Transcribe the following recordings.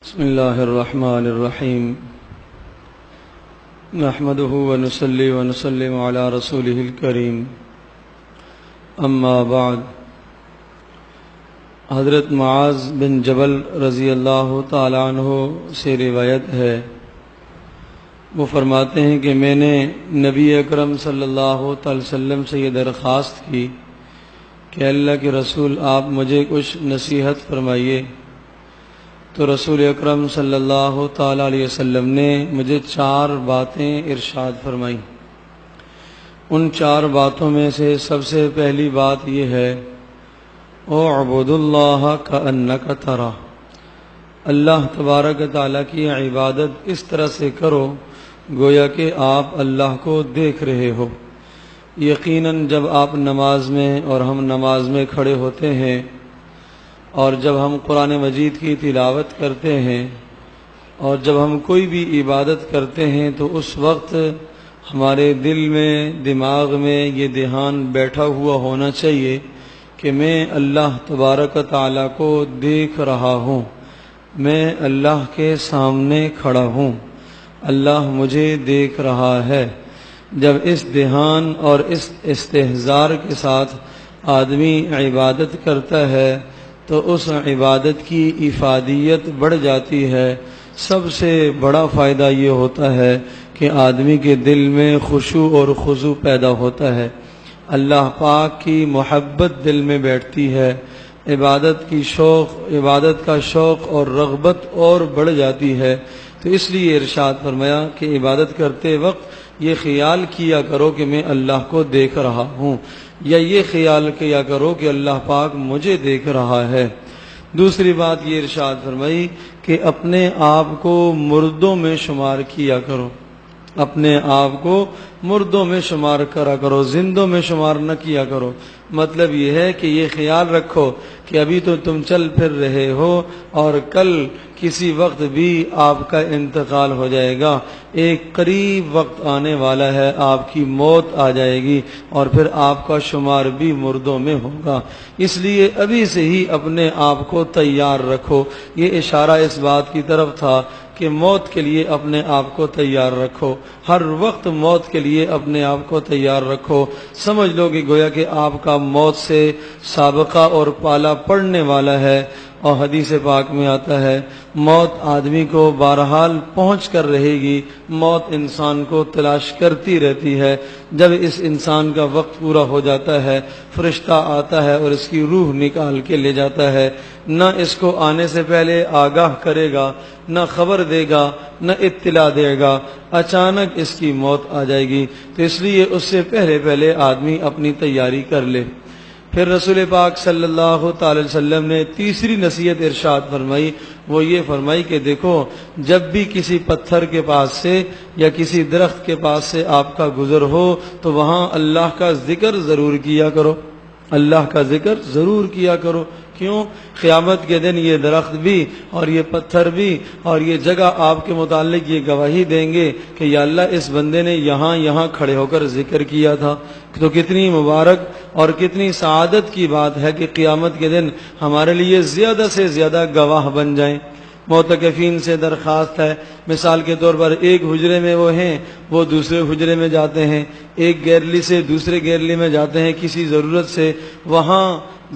بسم اللہ الرحمن الرحیم نحمده ونصلی ونسلم علی رسولہ الکریم اما بعد۔ حضرت معاذ بن جبل رضی اللہ تعالی عنہ سے روایت ہے، وہ فرماتے ہیں کہ میں نے نبی اکرم صلی اللہ تعالی وسلم سے یہ درخواست کی کہ اللہ کے رسول آپ مجھے کچھ نصیحت فرمائیے، تو رسول اکرم صلی اللہ تعالی علیہ وسلم نے مجھے 4 باتیں ارشاد فرمائیں۔ ان 4 باتوں میں سے سب سے پہلی بات یہ ہے، اعبد اللہ کأنک تراہ، اللہ تبارک تعالیٰ کی عبادت اس طرح سے کرو گویا کہ آپ اللہ کو دیکھ رہے ہو۔ یقیناً جب آپ نماز میں اور ہم نماز میں کھڑے ہوتے ہیں اور جب ہم قرآن مجید کی تلاوت کرتے ہیں اور جب ہم کوئی بھی عبادت کرتے ہیں تو اس وقت ہمارے دل میں دماغ میں یہ دھیان بیٹھا ہوا ہونا چاہیے کہ میں اللہ تبارک تعالیٰ کو دیکھ رہا ہوں، میں اللہ کے سامنے کھڑا ہوں، اللہ مجھے دیکھ رہا ہے۔ جب اس دھیان اور اس استحضار کے ساتھ آدمی عبادت کرتا ہے تو اس عبادت کی افادیت بڑھ جاتی ہے۔ سب سے بڑا فائدہ یہ ہوتا ہے کہ آدمی کے دل میں خشوع اور خضوع پیدا ہوتا ہے، اللہ پاک کی محبت دل میں بیٹھتی ہے، عبادت کا شوق اور رغبت اور بڑھ جاتی ہے۔ تو اس لیے ارشاد فرمایا کہ عبادت کرتے وقت یہ خیال کیا کرو کہ میں اللہ کو دیکھ رہا ہوں، یا یہ خیال کیا کرو کہ اللہ پاک مجھے دیکھ رہا ہے۔ دوسری بات یہ ارشاد فرمائی کہ اپنے آپ کو مردوں میں شمار کیا کرو، اپنے آپ کو مردوں میں شمار کرا کرو، زندوں میں شمار نہ کیا کرو۔ مطلب یہ ہے کہ یہ خیال رکھو کہ ابھی تو تم چل پھر رہے ہو اور کل کسی وقت بھی آپ کا انتقال ہو جائے گا، ایک قریب وقت آنے والا ہے، آپ کی موت آ جائے گی اور پھر آپ کا شمار بھی مردوں میں ہوگا۔ اس لیے ابھی سے ہی اپنے آپ کو تیار رکھو۔ یہ اشارہ اس بات کی طرف تھا کہ موت کے لیے اپنے آپ کو تیار رکھو، ہر وقت موت کے لیے اپنے آپ کو تیار رکھو۔ سمجھ لو کہ گویا کہ آپ کا موت سے سابقہ اور پالا پڑنے والا ہے، اور حدیث پاک میں آتا ہے موت آدمی کو بہرحال پہنچ کر رہے گی، موت انسان کو تلاش کرتی رہتی ہے۔ جب اس انسان کا وقت پورا ہو جاتا ہے فرشتہ آتا ہے اور اس کی روح نکال کے لے جاتا ہے، نہ اس کو آنے سے پہلے آگاہ کرے گا، نہ خبر دے گا، نہ اطلاع دے گا، اچانک اس کی موت آ جائے گی۔ تو اس لیے اس سے پہلے آدمی اپنی تیاری کر لے۔ پھر رسول پاک صلی اللہ تعالی وسلم نے تیسری نصیحت ارشاد فرمائی، وہ یہ فرمائی کہ دیکھو جب بھی کسی پتھر کے پاس سے یا کسی درخت کے پاس سے آپ کا گزر ہو تو وہاں اللہ کا ذکر ضرور کیا کرو، اللہ کا ذکر ضرور کیا کرو۔ کیوں؟ قیامت کے دن یہ درخت بھی اور یہ پتھر بھی اور یہ جگہ آپ کے متعلق یہ گواہی دیں گے کہ یا اللہ اس بندے نے یہاں کھڑے ہو کر ذکر کیا تھا۔ تو کتنی مبارک اور کتنی سعادت کی بات ہے کہ قیامت کے دن ہمارے لیے زیادہ سے زیادہ گواہ بن جائیں۔ معتکفین سے درخواست ہے، مثال کے طور پر ایک حجرے میں وہ ہیں، وہ دوسرے حجرے میں جاتے ہیں، ایک گیرلی سے دوسرے گیرلی میں جاتے ہیں کسی ضرورت سے، وہاں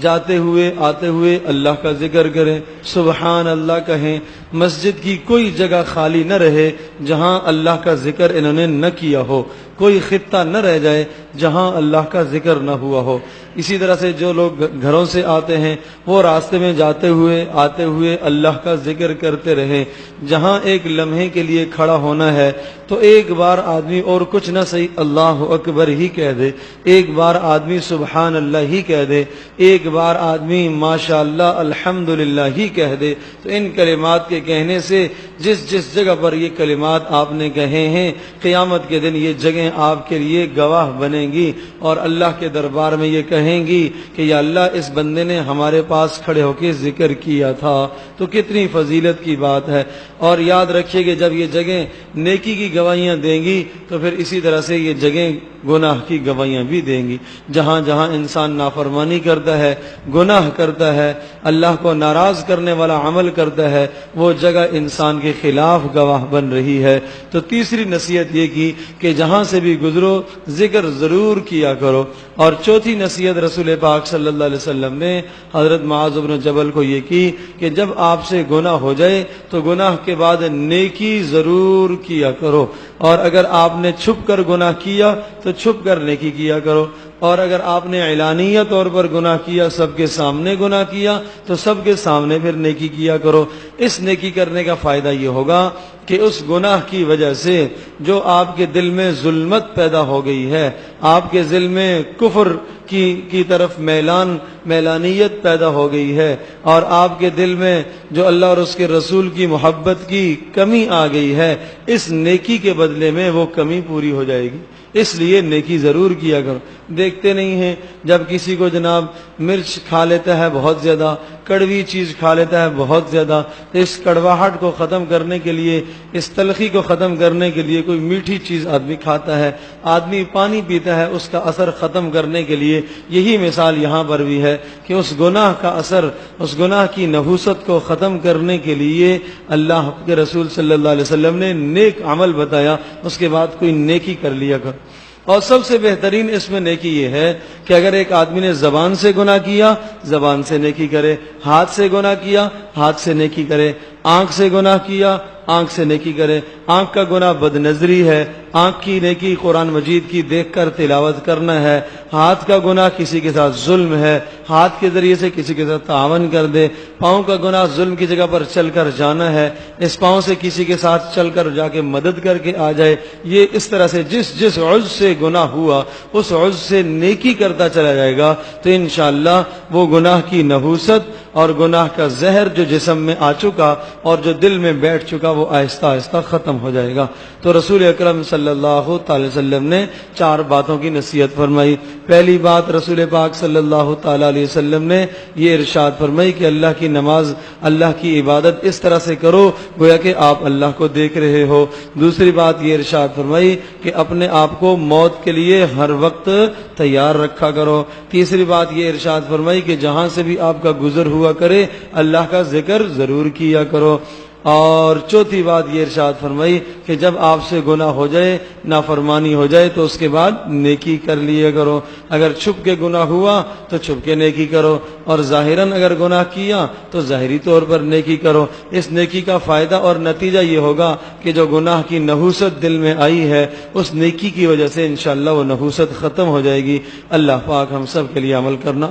جاتے ہوئے آتے ہوئے اللہ کا ذکر کریں، سبحان اللہ کہیں۔ مسجد کی کوئی جگہ خالی نہ رہے جہاں اللہ کا ذکر انہوں نے نہ کیا ہو، کوئی خطہ نہ رہ جائے جہاں اللہ کا ذکر نہ ہوا ہو۔ اسی طرح سے جو لوگ گھروں سے آتے ہیں وہ راستے میں جاتے ہوئے آتے ہوئے اللہ کا ذکر کرتے رہیں۔ جہاں ایک لمحے کے لیے کھڑا ہونا ہے تو ایک بار آدمی اور کچھ نہ صحیح اللہ اکبر ہی کہہ دے، ایک بار آدمی سبحان اللہ ہی کہہ دے، ایک بار آدمی ماشاء اللہ الحمدللہ ہی کہہ دے۔ تو ان کلمات کے کہنے سے جس جگہ پر یہ کلمات آپ نے کہے ہیں قیامت کے دن یہ جگہیں آپ کے لیے گواہ بنیں گی اور اللہ کے دربار میں یہ کہیں گی کہ یا اللہ اس بندے نے ہمارے پاس کھڑے ہو کے ذکر کیا تھا۔ تو کتنی فضیلت کی بات ہے۔ اور یاد رکھیے کہ جب یہ جگہیں نیکی کی گواہیاں دیں گی تو پھر اسی طرح سے یہ جگہیں گناہ کی گواہیاں بھی دیں گی۔ جہاں جہاں انسان نافرمانی کرتا ہے، گناہ کرتا ہے، اللہ کو ناراض کرنے والا عمل کرتا ہے، وہ جگہ انسان کے خلاف گواہ بن رہی ہے۔ تو تیسری نصیحت یہ کی کہ جہاں سے بھی گزرو ذکر ضرور کیا کرو۔ اور چوتھی نصیحت رسول پاک صلی اللہ علیہ وسلم نے حضرت معاذ بن جبل کو یہ کی کہ جب آپ سے گناہ ہو جائے تو گناہ کے بعد نیکی ضرور کیا کرو، اور اگر آپ نے چھپ کر گناہ کیا تو چھپ کر نیکی کیا کرو، اور اگر آپ نے اعلانیہ طور پر گناہ کیا، سب کے سامنے گناہ کیا، تو سب کے سامنے پھر نیکی کیا کرو۔ اس نیکی کرنے کا فائدہ یہ ہوگا کہ اس گناہ کی وجہ سے جو آپ کے دل میں ظلمت پیدا ہو گئی ہے، آپ کے دل میں کفر کی طرف میلانیت پیدا ہو گئی ہے، اور آپ کے دل میں جو اللہ اور اس کے رسول کی محبت کی کمی آ گئی ہے، اس نیکی کے بدلے میں وہ کمی پوری ہو جائے گی۔ اس لیے نیکی ضرور کیا کرو۔ دیکھتے نہیں ہیں جب کسی کو جناب مرچ کھا لیتا ہے بہت زیادہ، کڑوی چیز کھا لیتا ہے بہت زیادہ، تو اس کڑواہٹ کو ختم کرنے کے لیے، اس تلخی کو ختم کرنے کے لیے کوئی میٹھی چیز آدمی کھاتا ہے، آدمی پانی پیتا ہے اس کا اثر ختم کرنے کے لیے۔ یہی مثال یہاں پر بھی ہے کہ اس گناہ کا اثر، اس گناہ کی نحوست کو ختم کرنے کے لیے اللہ کے رسول صلی اللہ علیہ وسلم نے نیک عمل بتایا، اس کے بعد کوئی نیکی کر لیا کر۔ اور سب سے بہترین اس میں نیکی یہ ہے کہ اگر ایک آدمی نے زبان سے گناہ کیا، زبان سے نیکی کرے، ہاتھ سے گناہ کیا، ہاتھ سے نیکی کرے، آنکھ سے گناہ کیا، آنکھ سے نیکی کرے۔ آنکھ کا گناہ بد نظری ہے، آنکھ کی نیکی قرآن مجید کی دیکھ کر تلاوت کرنا ہے۔ ہاتھ کا گناہ کسی کے ساتھ ظلم ہے، ہاتھ کے ذریعے سے کسی کے ساتھ تعاون کر دے۔ پاؤں کا گناہ ظلم کی جگہ پر چل کر جانا ہے، اس پاؤں سے کسی کے ساتھ چل کر جا کے مدد کر کے آ جائے۔ یہ اس طرح سے جس عضو سے گناہ ہوا اس عضو سے نیکی کرتا چلا جائے گا تو انشاءاللہ وہ گناہ کی نحوست اور گناہ کا زہر جو جسم میں آ چکا اور جو دل میں بیٹھ چکا وہ آہستہ آہستہ ختم ہو جائے گا۔ تو رسول اکرم صلی اللہ تعالی وسلم نے 4 باتوں کی نصیحت فرمائی۔ پہلی بات رسول پاک صلی اللہ تعالی علیہ وسلم نے یہ ارشاد فرمائی کہ اللہ کی نماز، اللہ کی عبادت اس طرح سے کرو گویا کہ آپ اللہ کو دیکھ رہے ہو۔ دوسری بات یہ ارشاد فرمائی کہ اپنے آپ کو موت کے لیے ہر وقت تیار رکھا کرو۔ تیسری بات یہ ارشاد فرمائی کہ جہاں سے بھی آپ کا گزر ہوا کرے اللہ کا ذکر ضرور کیا کرو۔ اور چوتھی بات یہ ارشاد فرمائی کہ جب آپ سے گناہ ہو جائے، نافرمانی ہو جائے تو اس کے بعد نیکی کر لیا کرو۔ اگر چھپ کے گناہ ہوا تو چھپ کے نیکی کرو، اور ظاہراً اگر گناہ کیا تو ظاہری طور پر نیکی کرو۔ اس نیکی کا فائدہ اور نتیجہ یہ ہوگا کہ جو گناہ کی نحوست دل میں آئی ہے اس نیکی کی وجہ سے انشاءاللہ وہ نحوست ختم ہو جائے گی۔ اللہ پاک ہم سب کے لیے عمل کرنا